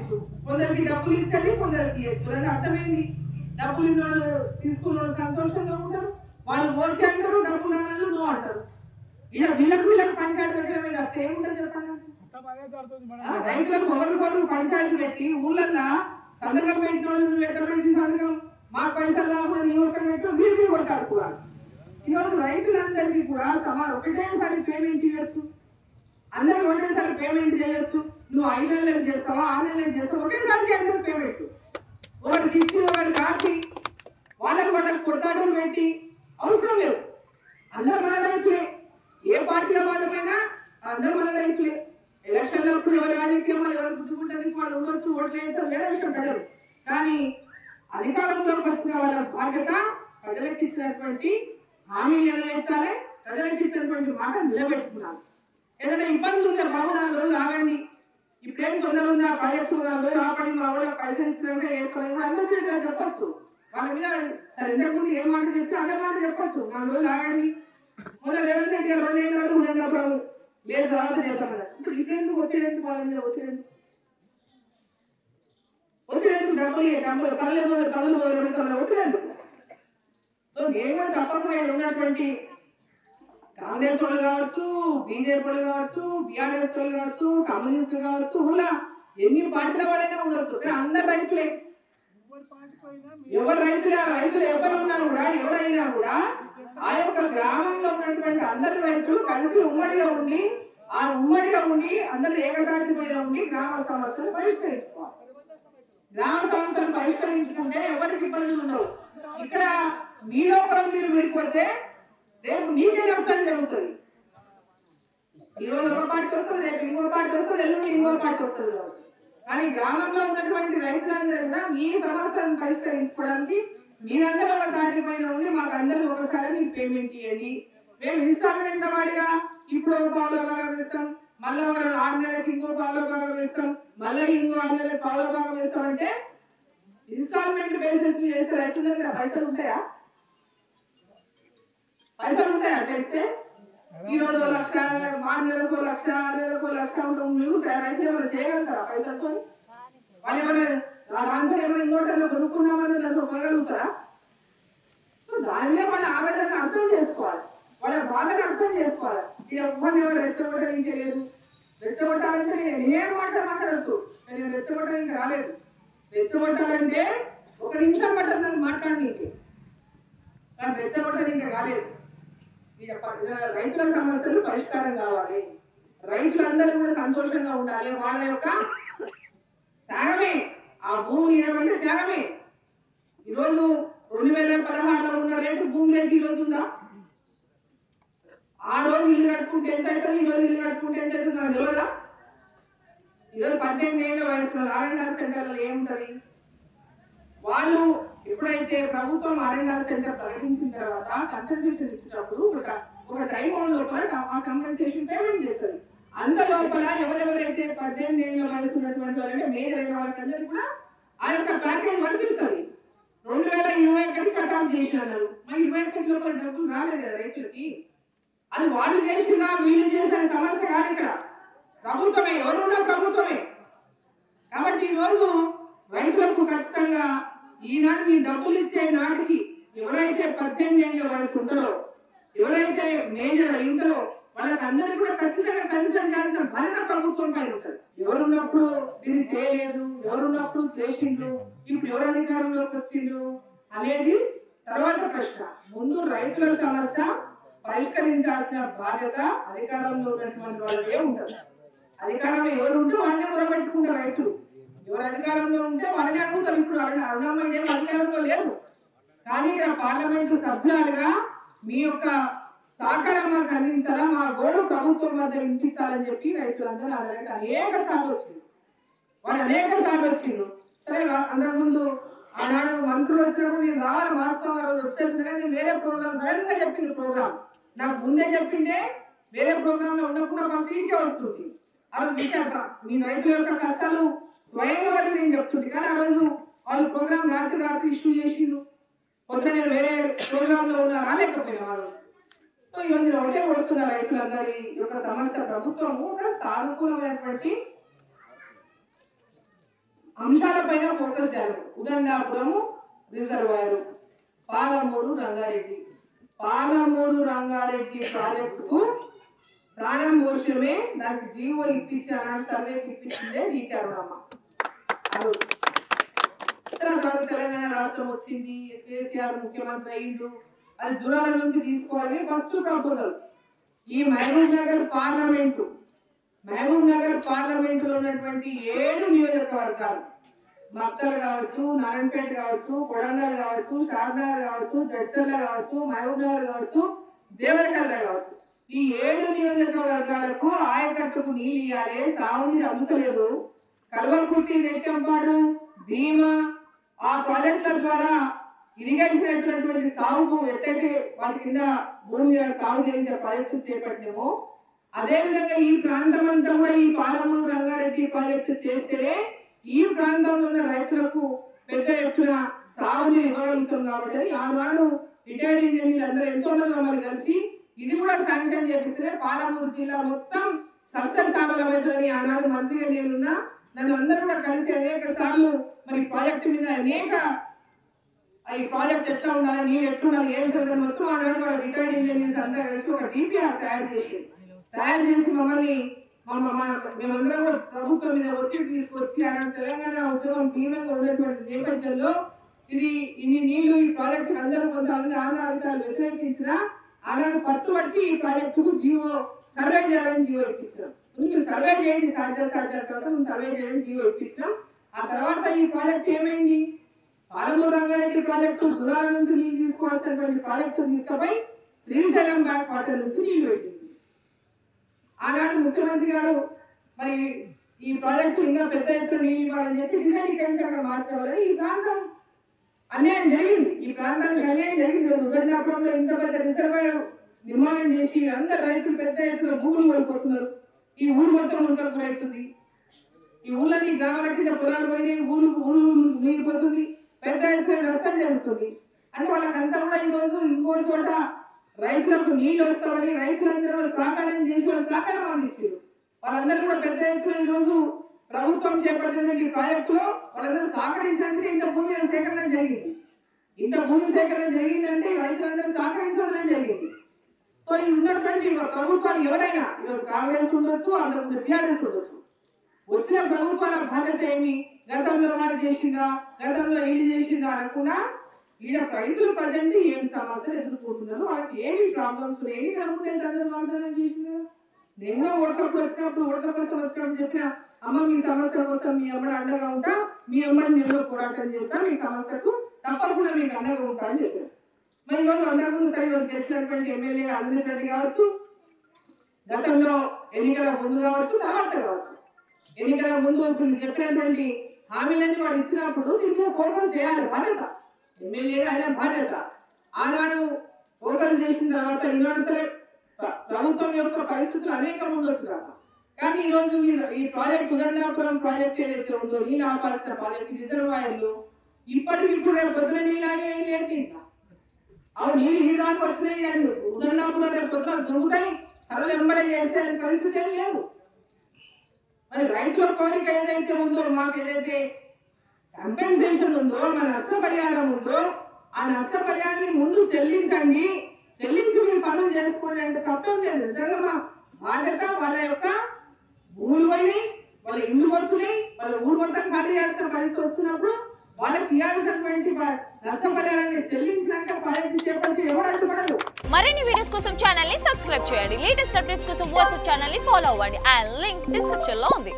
ఇచ్చు, కొందరికి డబ్బులు ఇచ్చేది కొందరికి ఇవ్వదు. అర్థమైంది. డబ్బులు ఇన్నోళ్ళు తీసుకున్న వాళ్ళు సంతోషంగా ఉంటారు, వాళ్ళు ఓకే అంటారు, డబ్బులు అన్నారు నో అంటారు. ఇలా వీళ్ళకి పంచాయతీ పెట్టడం అసలు ఏముంటుంది చెప్పండి. రైతులకు ఒకరికొకరు పంచాయతీ పెట్టి ఊళ్ళల్లో సంతకం పెట్టిన వాళ్ళు ఎక్కడ పెట్టి సంతకం మాకు పైసలు రాకుండా నీ ఒక్కరు పెట్టు వీరికి కొట్టాడుకోవాలి. ఈరోజు రైతులందరికీ కూడా ఒకటేసారి పేమెంట్ ఇవ్వచ్చు, అందరికి ఒకటేసారి పేమెంట్ చేయొచ్చు. నువ్వు 5 నెలలకు చేస్తావా 6 నెలలకు చేస్తావా ఒకేసారికి అందరూ పేమెంట్ ఒకరికి ఇచ్చి ఒకరికి ఆపి వాళ్ళకి కొట్టాటలు పెట్టి అవసరం లేదు. అందరూ మన రైతులే, ఏ పార్టీల వాళ్ళమైనా అందరూ మన రైతులే. ఎలక్షన్లో అప్పుడు ఎవరి రాజకీయం ఎవరు గుర్తుకుంటుంది వాళ్ళు ఉండొచ్చు, ఓట్లు వేస్తారు, వేరే విషయం ప్రజలు. కానీ అధికారంలోకి వచ్చిన వాళ్ళ బాధ్యత ప్రజలకు ఇచ్చినటువంటి హామీ నెరవేర్చాలి, ప్రజలకు ఇచ్చినటువంటి మాట నిలబెట్టుకున్నాను. ఏదైనా ఇబ్బంది ఉంటే బాబు 4 రోజులు ఆగండి, ఇప్పుడేం తొందర ఉందా ప్రాజెక్టు 4 రోజులు ఆపండి, మా వాళ్ళకి పైసలు ఇచ్చినాక వేస్తామని అందరూ చెప్పచ్చు. వాళ్ళ మీద ఇంతకుముందు ఏం మాట చెప్తే అదే మాట చెప్పచ్చు. 4 రోజులు ఆగండి. మొన్న రేవంత్ రెడ్డి గారు 2 ఏళ్ళ వరకు ఉదయం లేదు తర్వాత చేస్తామన్నారు. ఇప్పుడు ఇంకెందుకు వచ్చేందుకు వాళ్ళ మీద వచ్చేందుకు డబ్బులు పనులు పెడుతున్నారు వచ్చేందుకు. సో నేను కూడా తప్పకుండా ఉన్నటువంటి కాంగ్రెస్ వాళ్ళు కావచ్చు, బీజేపీ వాళ్ళు కావచ్చు, టీఆర్ఎస్ వాళ్ళు కావచ్చు, కమ్యూనిస్టులు కావచ్చు, ఊళ్ళో ఎన్ని పార్టీల వాళ్ళైనా ఉండొచ్చు, అందరు రైతులే. ఎవరు రైతులు ఎవరు ఉన్నా కూడా ఎవరైనా కూడా ఆ యొక్క గ్రామంలో ఉన్నటువంటి అందరి రైతులు కలిసి ఉమ్మడిగా ఉండి అందరూ ఏకతాటి మీద ఉండి గ్రామ సమస్యలు పరిష్కరించుకోవాలి. గ్రామ సమస్యలు పరిష్కరించుకుంటే ఎవరికి ఇబ్బందులు ఉండవు. ఇక్కడ మీ లోపల మీరు విడిపోతే రేపు మీకే నష్టం జరుగుతుంది. ఈరోజు ఒక పార్టీ వస్తుంది, రేపు ఇంకో పార్టీ వస్తుంది, ఎల్లుండి ఇంకో పార్టీ వస్తుంది. కానీ గ్రామంలో ఉన్నటువంటి రైతులందరూ కూడా మీ సమస్యలను పరిష్కరించుకోవడానికి మీరందరూ ఒక తాటి పైన ఉండి మాకు అందరూ ఒకసారి మీకు పేమెంట్ ఇవ్వండి, మేము ఇన్స్టాల్మెంట్ల వారిగా ఇప్పుడు పావుల భాగం వేస్తాం, మళ్ళీ 6 నెలలకి ఇంకో పావుల భాగం వేస్తాం, మళ్ళీ ఇంకో 6 నెలలకు పావుల భాగం వేస్తాం. అంటే ఇన్స్టాల్మెంట్ బేసిస్ చేస్తే రైతుల దగ్గర పైసలు ఉంటాయా అట్లా ఇస్తే? ఈరోజు 1 లక్ష, 6 నెలలకు 1 లక్ష, 6 నెలలకు 1 లక్ష ఉంటాం. రైతులు ఏమైనా చేయగలుగుతారా పైసలతో? వాళ్ళు ఏమైనా దాంట్లో ఏమైనా ఇంకోటన్నా కొనుక్కుందామని దాంట్లో కొనగలుగుతారా? దాని మీద వాళ్ళ ఆవేదనను అర్థం చేసుకోవాలి, వాళ్ళ బాధను అర్థం చేసుకోవాలి. ఇది ఎవరిని ఎవరు రెచ్చగొట్టడానికి లేదు. రెచ్చగొట్టాలంటే నేనేం మాట్లాడచ్చు, నేను రెచ్చగొట్టడానికి రాలేదు. రెచ్చగొట్టాలంటే 1 నిమిషం పట్టదు నాకు మాట్లాడడానికి, కానీ రెచ్చగొట్టడానికి రాలేదు. రైతుల సమస్యలు పరిష్కారం కావాలి, రైతులందరూ కూడా సంతోషంగా ఉండాలి. వాళ్ళ యొక్క త్యాగమే ఆ భూమి ఏమంటే త్యాగమే. ఈరోజు 2016లో ఉన్న రేటు భూమి రేటు ఈరోజు ఉందా? ఆ రోజు ఇల్లు కట్టుకుంటే ఎంత అవుతుంది, ఈరోజు ఇల్లు కట్టుకుంటే ఎంత అవుతుంది నాకు తెలియదా? ఈరోజు 18 ఏళ్ల వయసులో R&R సెంటర్లలో ఏముంటుంది? వాళ్ళు ఎప్పుడైతే ప్రభుత్వం R&R సెంటర్ ప్రకటించిన తర్వాత కంపెన్సేషన్ ఇచ్చేటప్పుడు ఒక టైం బౌండ్ లోపల ఆ కంపెన్సేషన్ పేమెంట్ చేస్తుంది. అంత లోపల ఎవరెవరైతే 18 ఏళ్ల వయసు ఉన్నటువంటి వాళ్ళంటే మేజర్ అయిన వాళ్ళందరికీ కూడా ఆ యొక్క ప్యాకేజ్ వర్తిస్తుంది. 2021 కట్ ఆఫ్ చేసినారు. మరి 21 లోపల డబ్బులు రాలేదు కదా రైతులకి. అది వాళ్ళు చేసినా వీళ్ళు చేసిన సమస్య కాదు, ఇక్కడ ప్రభుత్వమే, ఎవరున్నా ప్రభుత్వమే. కాబట్టి ఈరోజు రైతులకు ఖచ్చితంగా ఈనాడు ఈ డబ్బులు ఇచ్చే నాటికి ఎవరైతే 18 ఏళ్ల వయసు ఉంటారో, ఎవరైతే మేజర్ ఉంటారో వాళ్ళకి అందరికీ కూడా ఖచ్చితంగా కన్సల్ట్ చేయాల్సిన బాధ్యత ప్రభుత్వం పైన ఉంటుంది. ఎవరున్నప్పుడు దీన్ని చేయలేదు, ఎవరున్నప్పుడు చేసిండ్రు, ఇప్పుడు ఎవరు అధికారంలోకి వచ్చిండ్రు అనేది తర్వాత ప్రశ్న. ముందు రైతుల సమస్య పరిష్కరించాల్సిన బాధ్యత అధికారంలో ఉన్నటువంటి వాళ్ళకే ఉంటుంది. అధికారంలో ఎవరు ఉంటే వాళ్ళనే మొరబెట్టుకుంటారు రైతులు. ఎవరు అధికారంలో ఉంటే వాళ్ళనే అడుగుతారు. ఇప్పుడు అరుణమ్మ ఏం అధికారంలో లేదు, కానీ ఇక్కడ పార్లమెంటు సభ్యులుగా మీ యొక్క సహకారం మాకు అందించాలా, మా గోడు ప్రభుత్వం వద్ద వినిపించాలని చెప్పి రైతులందరూ నా దగ్గర అనేక సార్లు వచ్చింది. వాళ్ళు అనేక సార్లు వచ్చిండ్రు. సరే అంతకుముందు ఆనాడు మంత్రులు వచ్చినప్పుడు నేను రావాలి, వాస్తవం ఆ రోజు వచ్చేది కానీ వేరే ప్రోగ్రామ్ సడన్గా చెప్పింది. ప్రోగ్రామ్ నాకు ముందే చెప్పింటే వేరే ప్రోగ్రామ్ లో ఉండకుండా మా సీట్కే వస్తుంది. ఆ రోజు విశాఖ మీ రైతుల యొక్క కష్టాలు స్వయంగా వరకు నేను చెప్తుంది. కానీ ఆ రోజు వాళ్ళు ప్రోగ్రామ్ రాత్రి ఇష్యూ చేసిండ్రు. పొద్దున నేను వేరే ప్రోగ్రామ్ లో ఉన్నా రాలేకపోయినా వాళ్ళు. సో ఈరోజు నేను ఒకటే కొడుతున్న రైతులందరి యొక్క సమస్య ప్రభుత్వము ఒక అంశాలపైన ఫోకస్ చేయాలి. ఉదండాపురము రిజర్వాయర్, పాలమూరు రంగారెడ్డి ప్రాజెక్టుకు ప్రాణం పోషమే, దానికి జీవో ఇప్పించి అలాంటి సర్వేకి ఇప్పించిందే డీకే అరుణమ్మ. తర్వాత తెలంగాణ రాష్ట్రం వచ్చింది, కేసీఆర్ ముఖ్యమంత్రి అయ్యిండు, అది జూరాల నుంచి తీసుకోవాలని ఫస్ట్ ప్రపోజల్. ఈ మహబూబ్ నగర్ పార్లమెంటులో ఉన్నటువంటి 7 నియోజకవర్గాలు, మక్తల్ కావచ్చు, నారాయణపేట కావచ్చు, కొడంగల్ కావచ్చు, షార్నగర్ కావచ్చు, జడ్చర్ల కావచ్చు, మహబూబ్ నగర్ కావచ్చు, దేవరకద్ర కావచ్చు, ఈ 7 నియోజకవర్గాలకు ఆయకట్టుకు నీళ్ళు ఇవ్వాలి. సాగునీరు అందుతలేదు. కల్వకుర్తి, నెట్టంపాడు, భీమా ఆ ప్రాజెక్టుల ద్వారా ఇరిగేషన్ అవుతున్నటువంటి సాగుకు ఎట్టయితే వాటి కింద భూమి మీద సాగు చేయించే ప్రాజెక్టు చేపట్టినామో అదేవిధంగా ఈ ప్రాంతం అంతా కూడా ఈ పాలమూరు రంగారెడ్డి ప్రాజెక్టు చేస్తేనే ఈ ప్రాంతంలో ఉన్న రైతులకు పెద్ద ఎత్తున సాగునీరు ఇవ్వగలుగుతాం. కాబట్టి ఆనాడు రిటైర్డ్ ఇంజనీర్లు అందరూ ఎంతో మంది మమ్మల్ని కలిసి ఇది కూడా శాంక్షన్ చేపిస్తే పాలమూరు జిల్లా మొత్తం సస్యశ్యామలమవుతుందని ఆనాడు మంత్రిగా నేనున్నా. నన్ను అందరూ కూడా కలిసి అనేక సార్లు మరి ప్రాజెక్టు మీద ఈ ప్రాజెక్ట్ ఎట్లా ఉండాలి, నీళ్ళు ఎట్లా ఉండాలి, ఏం సందర్భం మొత్తం ఆనాడు వాళ్ళ రిటైర్డ్ ఇంజనీర్స్ అంతా కలిసి ఒక డిపిఆర్ తయారు చేసి మమ్మల్ని మేమందరం కూడా ప్రభుత్వం మీద ఒత్తిడి తీసుకొచ్చి ఆనాడు తెలంగాణ ఉద్యోగం తీవ్రంగా ఉన్నటువంటి నేపథ్యంలో ఇది ఇన్ని నీళ్లు ఈ ప్రాజెక్టు అందరూ కొంతమంది ఆంధ్ర అధికారులు వ్యతిరేకించినా ఆనాడు పట్టుబట్టి ఈ ప్రాజెక్టుకు సర్వే చేయాలని జీవో ఇప్పించినాం. ముందు సర్వే చేయండి, సాధ్యాసాధ్యాల తర్వాత సర్వే చేయాలని జీవో ఇప్పించినాం. ఆ తర్వాత ఈ ప్రాజెక్ట్ ఏమైంది, పాలమూరు రంగారెడ్డి ప్రాజెక్టు జూరాల నుంచి నీళ్ళు తీసుకోవాల్సినటువంటి ప్రాజెక్టు తీసుకుపోయి శ్రీశైలం బ్యాక్ వాటర్ నుంచి నీళ్లు పెట్టింది. ఆనాడు ముఖ్యమంత్రి గారు మరి ఈ ప్రాజెక్టు ఇంకా పెద్ద ఎత్తున నీళ్ళు ఇవ్వాలని చెప్పి డిజైన్ అక్కడ మార్చుకోవాలని ఈ ప్రాంతం అన్యాయం జరిగింది. ఈ ప్రాంతానికి అన్యాయం జరిగింది. ఉదండాపురంలో ఇంత పెద్ద రిజర్వాయర్ నిర్మాణం చేసి అందరు రైతులు పెద్ద ఎత్తున భూములు కోల్పోతున్నారు. ఈ ఊరు మొత్తం మునకకు రైతుంది. ఈ ఊళ్ళని గ్రామాల కింద పొలాలు పోయినాయి, ఊళ్ళు నీరిపోతుంది, పెద్ద ఎత్తున నష్టం జరుగుతుంది. అంటే వాళ్ళకంతా కూడా ఈరోజు ఇంకో చోట రైతులకు నీళ్లు వస్తామని రైతులందరూ సహకారం చేసి వాళ్ళు సహకారం అందించారు. వాళ్ళందరూ కూడా పెద్ద ఎత్తున ఈరోజు ప్రభుత్వం చేపట్టినటువంటి ప్రాజెక్టులో వాళ్ళందరూ సహకరించడానికి ఇంత భూమి సేకరణ జరిగింది. ఇంత భూమి సేకరణ జరిగిందంటే రైతులందరూ సహకరించడం జరిగింది. సో ఈ ఉన్నటువంటి ప్రభుత్వాలు ఎవరైనా ఈరోజు కాంగ్రెస్ ఉండొచ్చు, అంతకుముందు టీఆర్ఎస్ ఉండొచ్చు, వచ్చిన ప్రభుత్వాల బాధ్యత ఏమి, గతంలో వాళ్ళు చేసిందా, గతంలో వీళ్ళు చేసిందా అనకుండా ఈడ రైతులు ప్రజెంట్ ఏం సమస్యలు ఎదుర్కొంటున్నారు, వాళ్ళకి ఏమి ప్రాబ్లమ్స్ ఉన్నాయి, ఎన్నికల ముందు ఎంత అందరూ వాగ్దానం చేసిందా. నేను కూడా ఓట్ల కోసం వచ్చినప్పుడు చెప్పిన అమ్మ మీ సమస్య కోసం మీ అమ్మని అండగా ఉంటా, మీ అమ్మని నేను పోరాటం చేస్తా, మీ సమస్యకు తప్పకుండా మీకు అండగా ఉంటా అని చెప్పాను. మరి ఈరోజు అందరి ముందు సరే గెలిచినటువంటి ఎమ్మెల్యే అనంత్ రెడ్డి కావచ్చు, గతంలో ఎన్నికల ముందు కావచ్చు, తర్వాత కావచ్చు, ఎన్నికల ముందు చెప్పినటువంటి హామీలన్నీ వాళ్ళు ఇచ్చినప్పుడు దీనికి ఫోకస్ చేయాలి, బాధ్యత ఎమ్మెల్యేగా అనే బాధ్యత. ఆనాడు ఫోకస్ చేసిన తర్వాత ఈనాడు సరే ప్రభుత్వం యొక్క పరిస్థితులు అనేకం ఉండొచ్చు కదా, కానీ ఈరోజు ఈ ప్రాజెక్ట్ ఉదండాపురం ప్రాజెక్ట్ ఏదైతే ఉందో నీళ్ళు ఆపాల్సిన ప్రాజెక్ట్ రిజర్వాయర్లు ఇప్పటికిప్పుడు రేపు పొద్దున నీళ్ళు ఆగిపోయింది ఏంటి, అవి నీళ్ళు ఈ దాకా వచ్చినాయి అని ఉదండాపురం రేపు పొద్దున దొరుకుతాయి, కర్రలు వెంబడే చేస్తే పరిస్థితి ఏం లేవు. మరి రైతుల కోరిక ఏదైతే ఉందో, మాకు ఏదైతే కంపెన్సేషన్ ఉందో, మన నష్టపరిహారం ఉందో, ఆ నష్టపరిహారాన్ని ముందు చెల్లించండి, చెల్లించి మీరు పనులు చేసుకోండి అంటే తప్పం లేదు. నిజంగా మా బాధ్యత. వాళ్ళ యొక్క భూములు పోయినాయి, వాళ్ళ ఇల్లు పోతున్నాయి, వాళ్ళ ఊరు మొత్తం ఖాళీ చేయాల్సిన పరిస్థితి వస్తున్నప్పుడు వాళ్ళకి ఇవ్వాల్సినటువంటి నష్టపరిహారాన్ని చెల్లించినాక ప్రాజెక్టు చేపట్టి ఎవరు అడ్డుపడరు. మరిన్ని వీడియోస్ కోసం ఛానల్ ని సబ్స్క్రైబ్ చేయండి. లేటెస్ట్ అప్డేట్స్ కోసం వాట్సాప్ ఛానల్ ని ఫాలో అవ్వండి. ఆ లింక్ డిస్క్రిప్షన్ లో ఉంది.